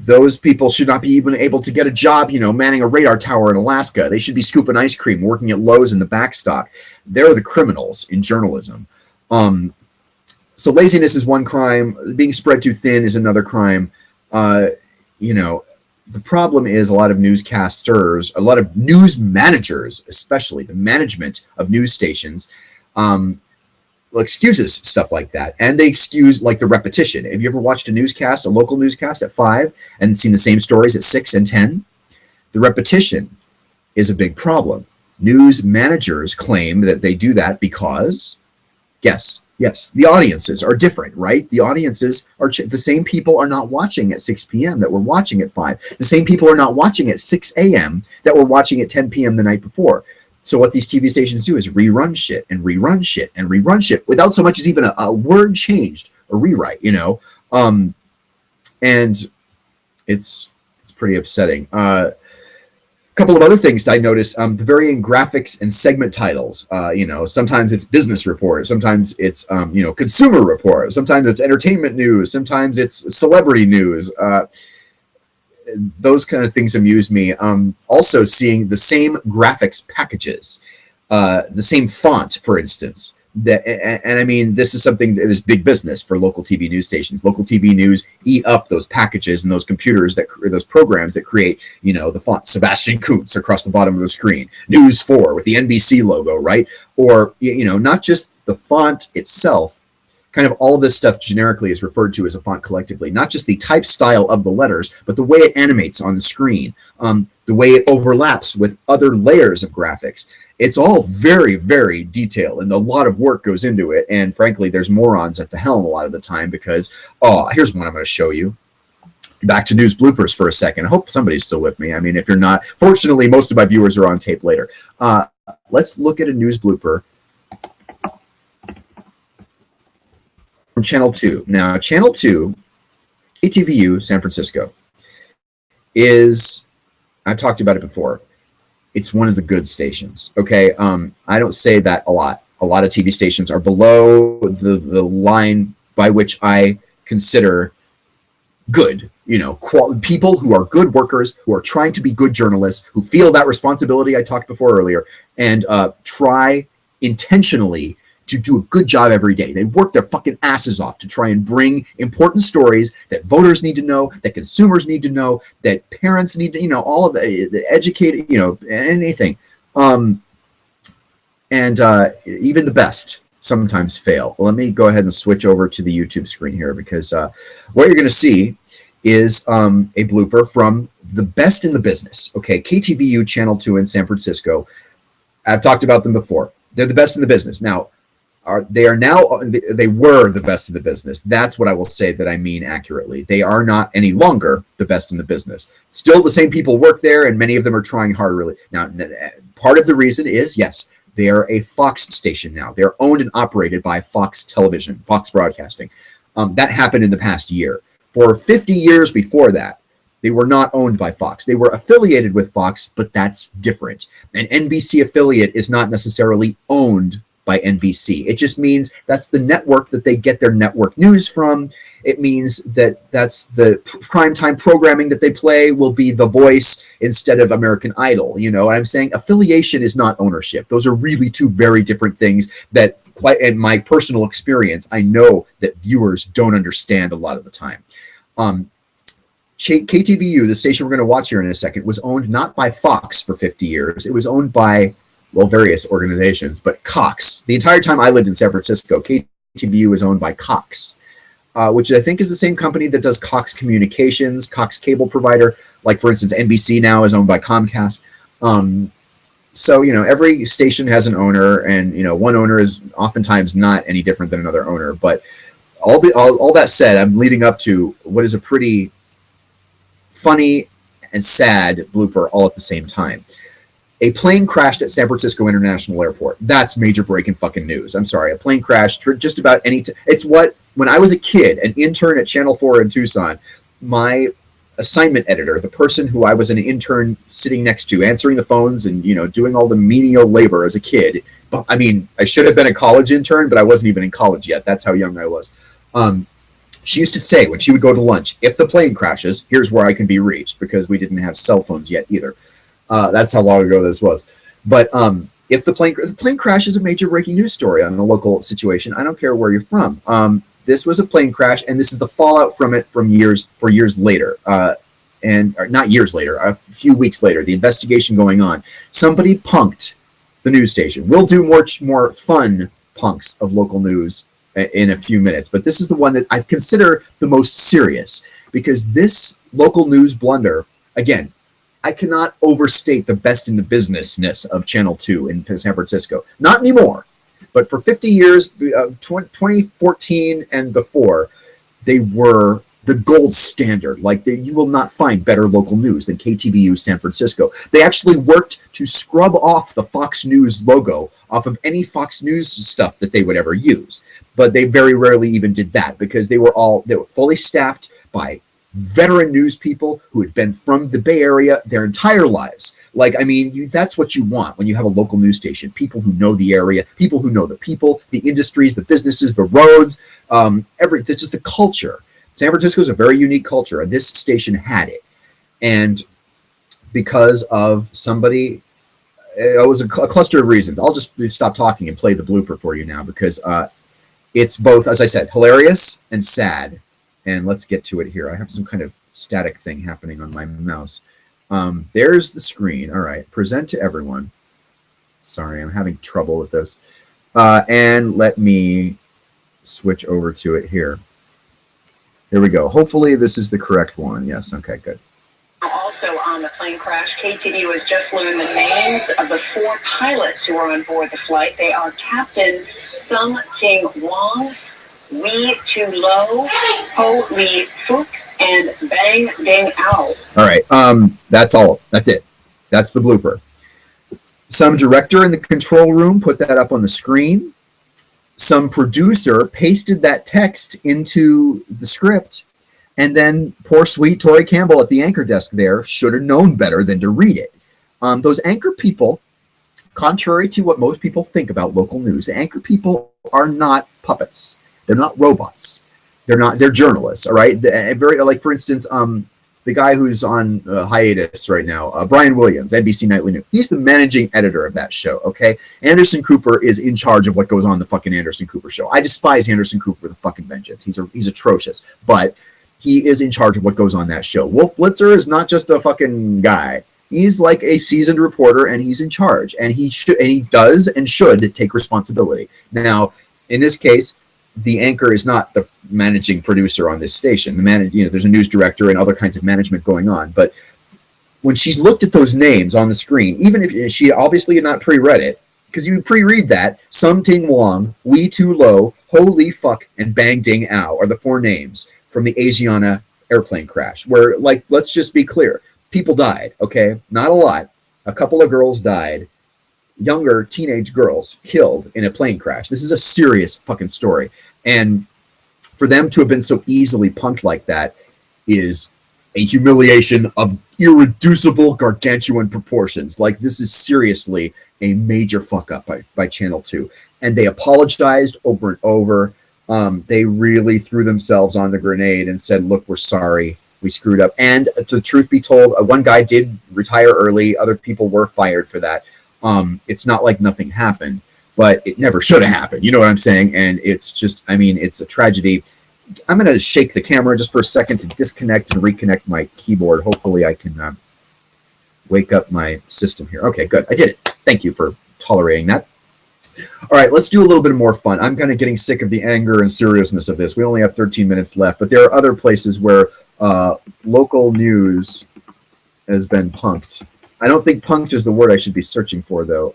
Those people should not be even able to get a job, you know, manning a radar tower in Alaska. They should be scooping ice cream, working at Lowe's in the backstock. They're the criminals in journalism. So laziness is one crime. Being spread too thin is another crime. You know, the problem is a lot of newscasters, a lot of news managers, especially the management of news stations, excuses stuff like that. And they excuse like the repetition. Have you ever watched a newscast, a local newscast at 5 and seen the same stories at 6 and 10? The repetition is a big problem. News managers claim that they do that because, yes, the audiences are different, right? The audiences are the same people are not watching at 6 p.m. that were watching at 5. The same people are not watching at 6 a.m. that were watching at 10 p.m. the night before. So what these TV stations do is rerun shit and rerun shit and rerun shit without so much as even a word changed, a rewrite, you know? And it's pretty upsetting. Couple of other things I noticed, the varying graphics and segment titles. You know, sometimes it's business report, sometimes it's you know, consumer report, sometimes it's entertainment news, sometimes it's celebrity news. those kind of things amuse me. Also seeing the same graphics packages, the same font, for instance. And I mean, this is something that is big business for local TV news stations. Local TV news eat up those packages and those computers those programs that create, the font Sebastian Kuntz across the bottom of the screen, News 4 with the NBC logo, right? Or, not just the font itself, kind of all of this stuff generically is referred to as a font collectively, not just the type style of the letters, but the way it animates on the screen, the way it overlaps with other layers of graphics. It's all very, very detailed, and a lot of work goes into it. And frankly, there's morons at the helm a lot of the time because, here's one I'm going to show you. Back to news bloopers for a second. I hope somebody's still with me. I mean, if you're not, fortunately, most of my viewers are on tape later. Let's look at a news blooper from Channel 2. Now, Channel 2, KTVU, San Francisco, I've talked about it before. It's one of the good stations, okay? I don't say that a lot. A lot of TV stations are below the line by which I consider good. People who are good workers, who are trying to be good journalists, who feel that responsibility I talked before earlier, and try intentionally to do a good job every day. They work their fucking asses off to try and bring important stories that voters need to know, that consumers need to know, that parents need to, all of the educated, anything. And even the best sometimes fail. Let me go ahead and switch over to the YouTube screen here because what you're going to see is a blooper from the best in the business. Okay, KTVU Channel 2 in San Francisco. I've talked about them before. They're the best in the business. Now, they were the best in the business. That's what I will say that I mean accurately. They are not any longer the best in the business. Still the same people work there, and many of them are trying hard, really. Now, part of the reason is, yes, they are a Fox station now. They're owned and operated by Fox Television, Fox Broadcasting. That happened in the past year. For 50 years before that, they were not owned by Fox. They were affiliated with Fox, but that's different. An NBC affiliate is not necessarily owned by NBC. It just means that's the network that they get their network news from. It means that that's the primetime programming that they play will be The Voice instead of American Idol. You know what I'm saying? Affiliation is not ownership. Those are really two very different things that, quite in my personal experience, I know that viewers don't understand a lot of the time. KTVU, the station we're going to watch here in a second, was owned not by Fox for 50 years. It was owned by, well, various organizations, but Cox. The entire time I lived in San Francisco, KTVU was owned by Cox, which I think is the same company that does Cox Communications, Cox cable provider. Like, for instance, NBC now is owned by Comcast. So, you know, every station has an owner, and, you know, one owner is oftentimes not any different than another owner. But all that said, I'm leading up to what is a pretty funny and sad blooper all at the same time. A plane crashed at San Francisco International Airport. That's major breaking fucking news. I'm sorry. A plane crashed for just about any it's what, when I was a kid, an intern at Channel 4 in Tucson, my assignment editor, the person who I was an intern sitting next to, answering the phones and, you know, doing all the menial labor as a kid. But, I mean, I should have been a college intern, but I wasn't even in college yet. That's how young I was. She used to say when she would go to lunch, if the plane crashes, here's where I can be reached, because we didn't have cell phones yet either. That's how long ago this was. But if the plane crash is a major breaking news story on a local situation, I don't care where you're from. This was a plane crash, and this is the fallout from it for years later. Not years later, a few weeks later, the investigation going on. Somebody punked the news station. We'll do more fun punks of local news in a few minutes, but this is the one that I consider the most serious, because this local news blunder, again, I cannot overstate the best in the businessness of Channel 2 in San Francisco. Not anymore, but for 50 years, 2014 and before, they were the gold standard. Like, you will not find better local news than KTVU San Francisco. They actually worked to scrub off the Fox News logo off of any Fox News stuff that they would ever use. But they very rarely even did that, because they were fully staffed by veteran news people who had been from the Bay Area their entire lives. Like, I mean, that's what you want when you have a local news station. People who know the area, people who know the people, the industries, the businesses, the roads, just the culture. San Francisco is a very unique culture, and this station had it. And because of somebody, it was a cluster of reasons. I'll just stop talking and play the blooper for you now, because it's both, as I said, hilarious and sad. And let's get to it here. I have some kind of static thing happening on my mouse. There's the screen. All right, present to everyone. Sorry, I'm having trouble with this. And let me switch over to it here. Here we go. Hopefully this is the correct one. Yes, okay, good. Also on the plane crash, KTVU has just learned the names of the 4 pilots who are on board the flight. They are Captain Sung Ting Wong, Wee Tu Lo, Ho Lee Fook, and Bang Ding Ao. All right, that's all. That's it. That's the blooper. Some director in the control room put that up on the screen. Some producer pasted that text into the script, and then poor sweet Tori Campbell at the anchor desk there should have known better than to read it. Those anchor people, contrary to what most people think about local news, the anchor people are not puppets. They're not robots. They're journalists, all right? Very, like, for instance, the guy who's on hiatus right now, Brian Williams, NBC Nightly News. He's the managing editor of that show, okay? Anderson Cooper is in charge of what goes on the fucking Anderson Cooper show. I despise Anderson Cooper with a fucking vengeance. He's atrocious. But he is in charge of what goes on that show. Wolf Blitzer is not just a fucking guy. He's like a seasoned reporter, and he's in charge. And he does and should take responsibility. Now, in this case, the anchor is not the managing producer on this station. There's a news director and other kinds of management going on. But when she's looked at those names on the screen, even if she obviously had not pre-read it, because you pre-read that, Sung Ting Wong, Wee Tu Lo, Ho Lee Fuck, and Bang Ding Ao are the 4 names from the Asiana airplane crash, where, like, let's just be clear, people died, okay? Not a lot. A couple of girls died. Younger teenage girls killed in a plane crash. This is a serious fucking story. And for them to have been so easily punked like that is a humiliation of irreducible gargantuan proportions. Like, this is seriously a major fuck up by Channel 2. And they apologized over and over. They really threw themselves on the grenade and said, look, we're sorry. We screwed up. And the truth be told, one guy did retire early. Other people were fired for that. It's not like nothing happened, but it never should have happened. You know what I'm saying? And it's just, it's a tragedy. I'm going to shake the camera just for a second to disconnect and reconnect my keyboard. Hopefully I can wake up my system here. Okay, good. I did it. Thank you for tolerating that. All right, let's do a little bit more fun. I'm kind of getting sick of the anger and seriousness of this. We only have 13 minutes left, but there are other places where local news has been punked. I don't think punked is the word I should be searching for, though.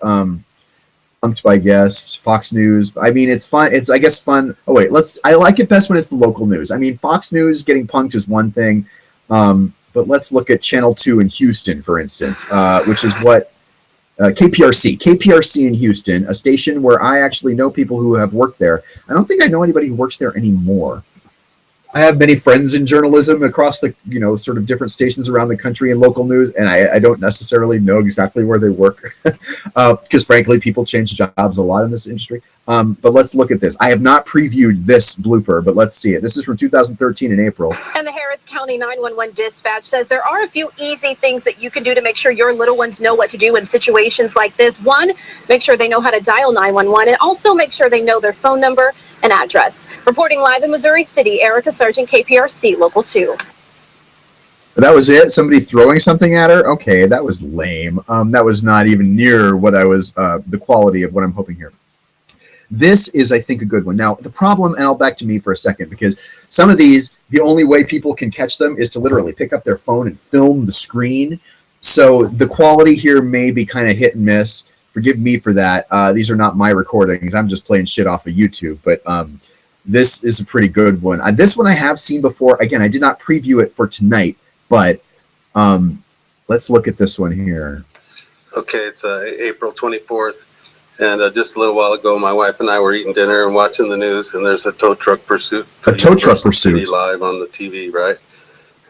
Punked by guests, Fox News. It's fun. It's, I guess, fun. Oh, wait, I like it best when it's the local news. Fox News getting punked is one thing, but let's look at Channel 2 in Houston, for instance, which is what KPRC in Houston, a station where I actually know people who have worked there. I don't think I know anybody who works there anymore. I have many friends in journalism across the, sort of different stations around the country in local news, and I don't necessarily know exactly where they work because, frankly, people change jobs a lot in this industry. But let's look at this. I have not previewed this blooper, but let's see it. This is from 2013 in April. And the Harris County 911 dispatch says there are a few easy things that you can do to make sure your little ones know what to do in situations like this. One, make sure they know how to dial 911, and also make sure they know their phone number and address. Reporting live in Missouri City, Erica Sargent, KPRC, Local 2. That was it? Somebody throwing something at her? Okay, that was lame. That was not even near what I was, the quality of what I'm hoping here. This is, I think, a good one. Now, the problem, and I'll back to me for a second, because some of these, the only way people can catch them is to literally pick up their phone and film the screen. So the quality here may be kind of hit and miss. Forgive me for that. These are not my recordings. I'm just playing shit off of YouTube. But this is a pretty good one. This one I have seen before. Again, I did not preview it for tonight, but let's look at this one here. Okay, it's April 24th. And just a little while ago, my wife and I were eating dinner and watching the news, and there's a tow truck pursuit. A tow truck pursuit. Live on the TV, right?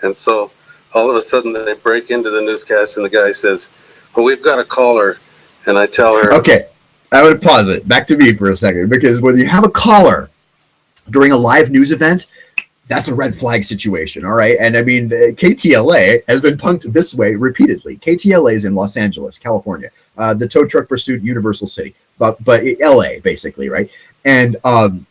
And so all of a sudden they break into the newscast, and the guy says, well, we've got a caller. And I tell her... Okay, I would pause it. Back to me for a second, because when you have a caller during a live news event, That's a red flag situation, all right? And I mean, KTLA has been punked this way repeatedly. KTLA is in Los Angeles, California. The tow truck pursuit, Universal City, but LA, basically, right? And I'm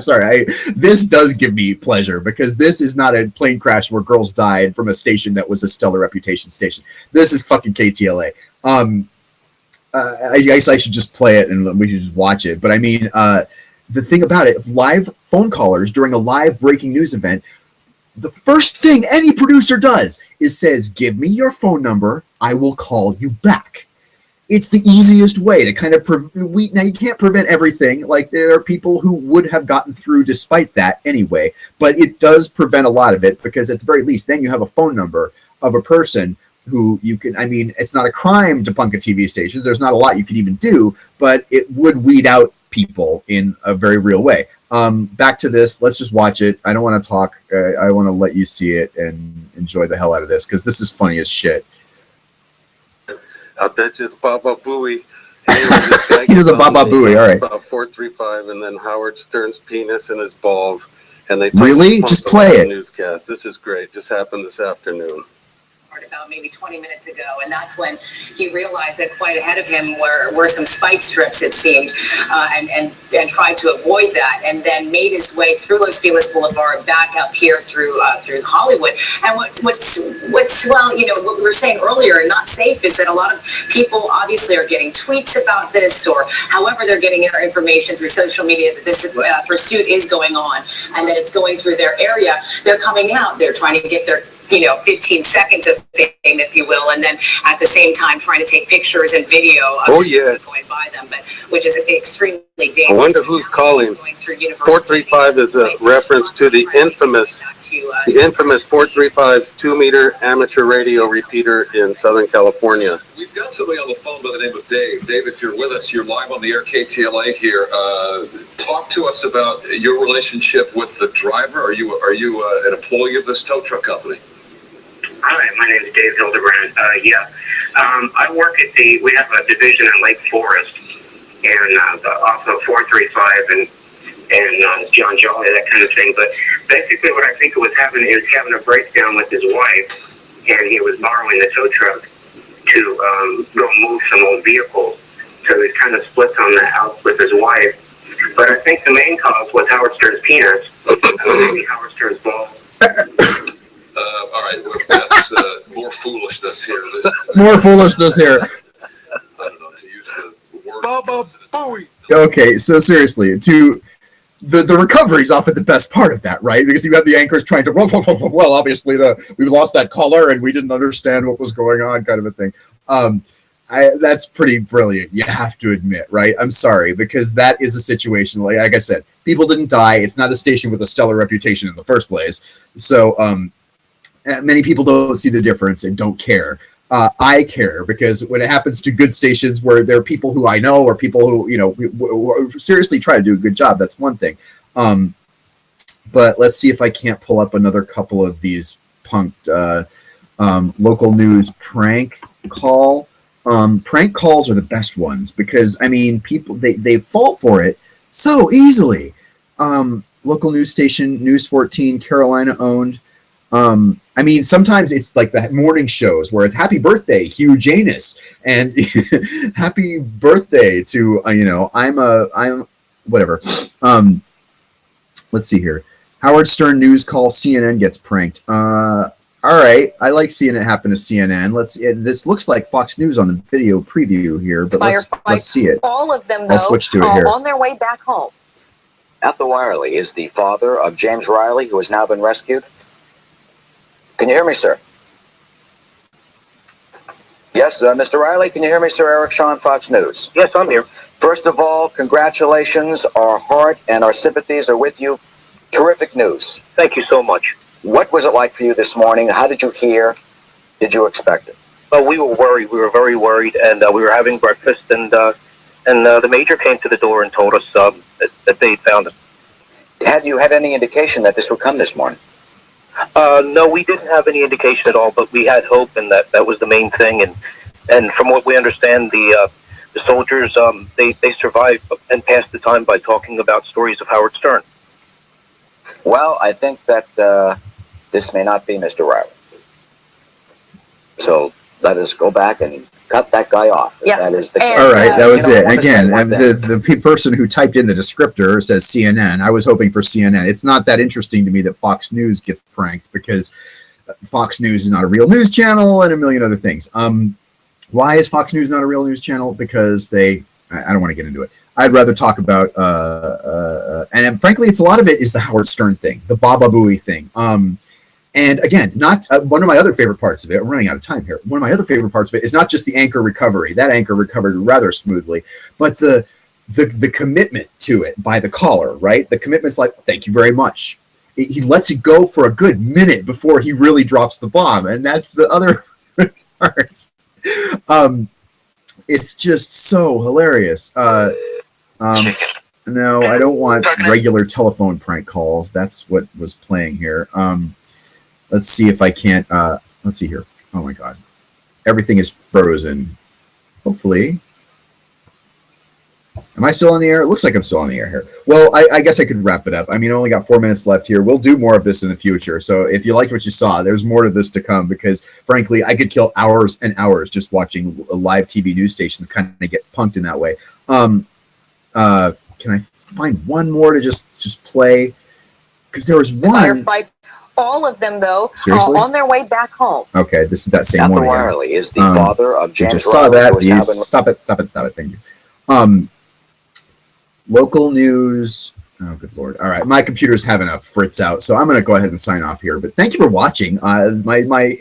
sorry, this does give me pleasure because this is not a plane crash where girls died from a station that was a stellar reputation station. This is fucking KTLA. I guess I should just play it and we should just watch it. But I mean, the thing about it, live phone callers during a live breaking news event, the first thing any producer does is says, give me your phone number, I will call you back. It's the easiest way to kind of now you can't prevent everything. Like there are people who would have gotten through despite that anyway, but it does prevent a lot of it because at the very least, then you have a phone number of a person who you can, I mean, it's not a crime to punk a TV station. There's not a lot you can even do, but it would weed out people in a very real way. Back to this. Let's just watch it. I don't want to talk. I want to let you see it and enjoy the hell out of this because this is funny as shit. I bet you it's Baba Booey. He does a Baba Booey, all right. About 435, and then Howard Stern's penis and his balls, and they really just play it. Newscast. This is great. Just happened this afternoon. About maybe 20 minutes ago, and that's when he realized that quite ahead of him were some spike strips, it seemed, and tried to avoid that, and then made his way through Los Feliz Boulevard back up here through Hollywood. And what's well, you know, what we were saying earlier, and not safe, is that a lot of people obviously are getting tweets about this, or however they're getting their information through social media that this pursuit is going on, and that it's going through their area. They're coming out. They're trying to get their 15 seconds of fame, if you will, and then at the same time trying to take pictures and video of going by them, but which is extremely dangerous. I wonder who's calling. 435 is a reference to the infamous 435 2-meter amateur radio repeater in Southern California. We've got somebody on the phone by the name of Dave. Dave, if you're with us, you're live on the air KTLA here. Talk to us about your relationship with the driver. Are you an employee of this tow truck company? Hi, my name is Dave Hildebrand. I work at we have a division in Lake Forest, and off of 435 and John Jolly, that kind of thing. But basically what I think was happening is having a breakdown with his wife, and he was borrowing the tow truck to go move some old vehicles. So he kind of split on the house with his wife. But I think the main cause was Howard Stern's penis, maybe Howard Stern's balls. All right, that's more foolishness here. More foolishness here. I don't know, to use the word. Baba Booey. Okay, so seriously, the recovery's often the best part of that, right? Because you have the anchors trying to, well, obviously we lost that caller and we didn't understand what was going on, kind of a thing. That's pretty brilliant, you have to admit, right? I'm sorry, because that is a situation, like I said, people didn't die. It's not a station with a stellar reputation in the first place. So many people don't see the difference and don't care. I care because when it happens to good stations where there are people who I know or people who, who seriously try to do a good job, that's one thing. But let's see if I can't pull up another couple of these punked local news prank call. Prank calls are the best ones because, I mean, people, they fall for it so easily. Local news station, News 14, Carolina owned. I mean, sometimes it's like the morning shows where it's happy birthday, Hugh Janus, and happy birthday to, I'm whatever. Let's see here. Howard Stern news call, CNN gets pranked. All right, I like seeing it happen to CNN. This looks like Fox News on the video preview here, but let's see it. All of them, though, I'll switch to it here. On their way back home. At the Wiley is the father of James Riley, who has now been rescued. Can you hear me, sir? Yes, Mr. Riley, can you hear me, sir? Eric Shawn, Fox News. Yes, I'm here. First of all, congratulations. Our heart and our sympathies are with you. Terrific news. Thank you so much. What was it like for you this morning? How did you hear? Did you expect it? Well, we were worried. We were very worried, and we were having breakfast, and the major came to the door and told us that they found him. Had you had any indication that this would come this morning? No, we didn't have any indication at all, but we had hope, and that was the main thing. And from what we understand, the soldiers they survived and passed the time by talking about stories of Howard Stern. Well, I think that this may not be Mr. Riley. So let us go back and cut that guy off. Yes. That is the All right, that was it. I Again, the person who typed in the descriptor says CNN. I was hoping for CNN. It's not that interesting to me that Fox News gets pranked because Fox News is not a real news channel and a million other things. Why is Fox News not a real news channel? Because I don't want to get into it. I'd rather talk about, and frankly, a lot of it is the Howard Stern thing, the Baba Booey thing. And again, not one of my other favorite parts of it. I'm running out of time here. One of my other favorite parts of it is not just the anchor recovery. That anchor recovered rather smoothly, but the commitment to it by the caller, right? The commitment's like, thank you very much. He lets it go for a good minute before he really drops the bomb, and that's the other part. It's just so hilarious. No, I don't want regular telephone prank calls. That's what was playing here. Let's see if I can't. Let's see here. Oh my God, everything is frozen. Hopefully, am I still on the air? It looks like I'm still on the air here. Well, I guess I could wrap it up. I mean, I only got 4 minutes left here. We'll do more of this in the future. So if you liked what you saw, there's more to this to come because, frankly, I could kill hours and hours just watching live TV news stations kind of get punked in that way. Can I find one more to just play? Because there was one. Firefight. All of them, though, Seriously? on their way back home. Okay, this is that same Dr. one again. Riley is the father of James just saw Riley, that. who is now been- Stop it. Thank you. Local news. Oh, good Lord. All right. My computer's having a fritz out, so I'm going to go ahead and sign off here. But thank you for watching. My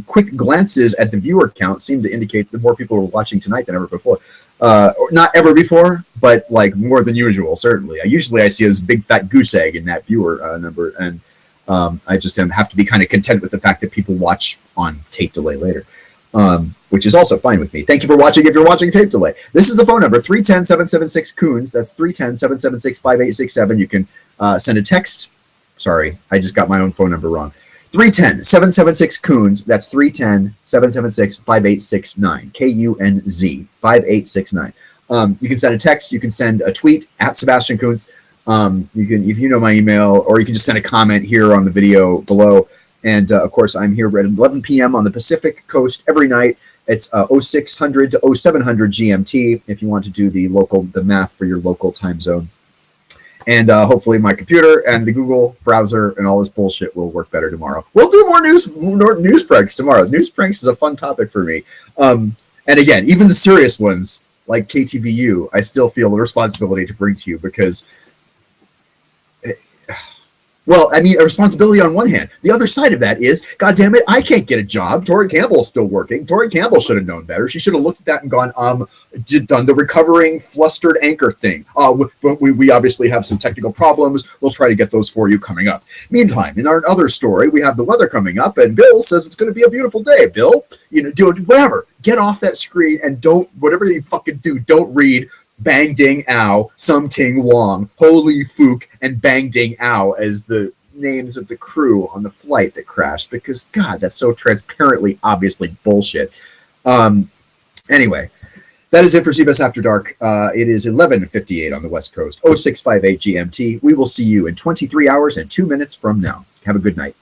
quick glances at the viewer count seem to indicate that more people are watching tonight than ever before. Not ever before, but like more than usual, certainly. Usually I see a big fat goose egg in that viewer number, and I just have to be kind of content with the fact that people watch on tape delay later, which is also fine with me. Thank you for watching if you're watching tape delay. This is the phone number, 310-776-COONS. That's 310-776-5867. You can send a text. Sorry, I just got my own phone number wrong. 310-776-COONS. That's 310-776-5869. KUNZ, 5869. You can send a text. You can send a tweet at Sebastian Coons. You can, if you know my email, or you can just send a comment here on the video below. And of course, I'm here at 11 p.m. on the Pacific Coast every night. It's 0600 to 0700 GMT if you want to do the math for your local time zone. And hopefully my computer and the Google browser and all this bullshit will work better tomorrow. We'll do more news pranks tomorrow. News pranks is a fun topic for me. And again, even the serious ones like KTVU, I still feel the responsibility to bring to you because, well, I mean, a responsibility on one hand. The other side of that is, God damn it, I can't get a job. Tori Campbell's still working. Tori Campbell should have known better. She should have looked at that and gone, done the recovering flustered anchor thing. But we obviously have some technical problems. We'll try to get those for you coming up. Meantime, in our other story, we have the weather coming up, and Bill says it's going to be a beautiful day. Bill, do whatever. Get off that screen and whatever you fucking do, don't read Bang Ding Ow, Sum Ting Wong, Holy Fook, and Bang Ding Ow as the names of the crew on the flight that crashed, because, God, that's so transparently, obviously bullshit. Anyway, that is it for cBas After Dark. It is 11:58 on the West Coast, 0658 GMT. We will see you in 23 hours and 2 minutes from now. Have a good night.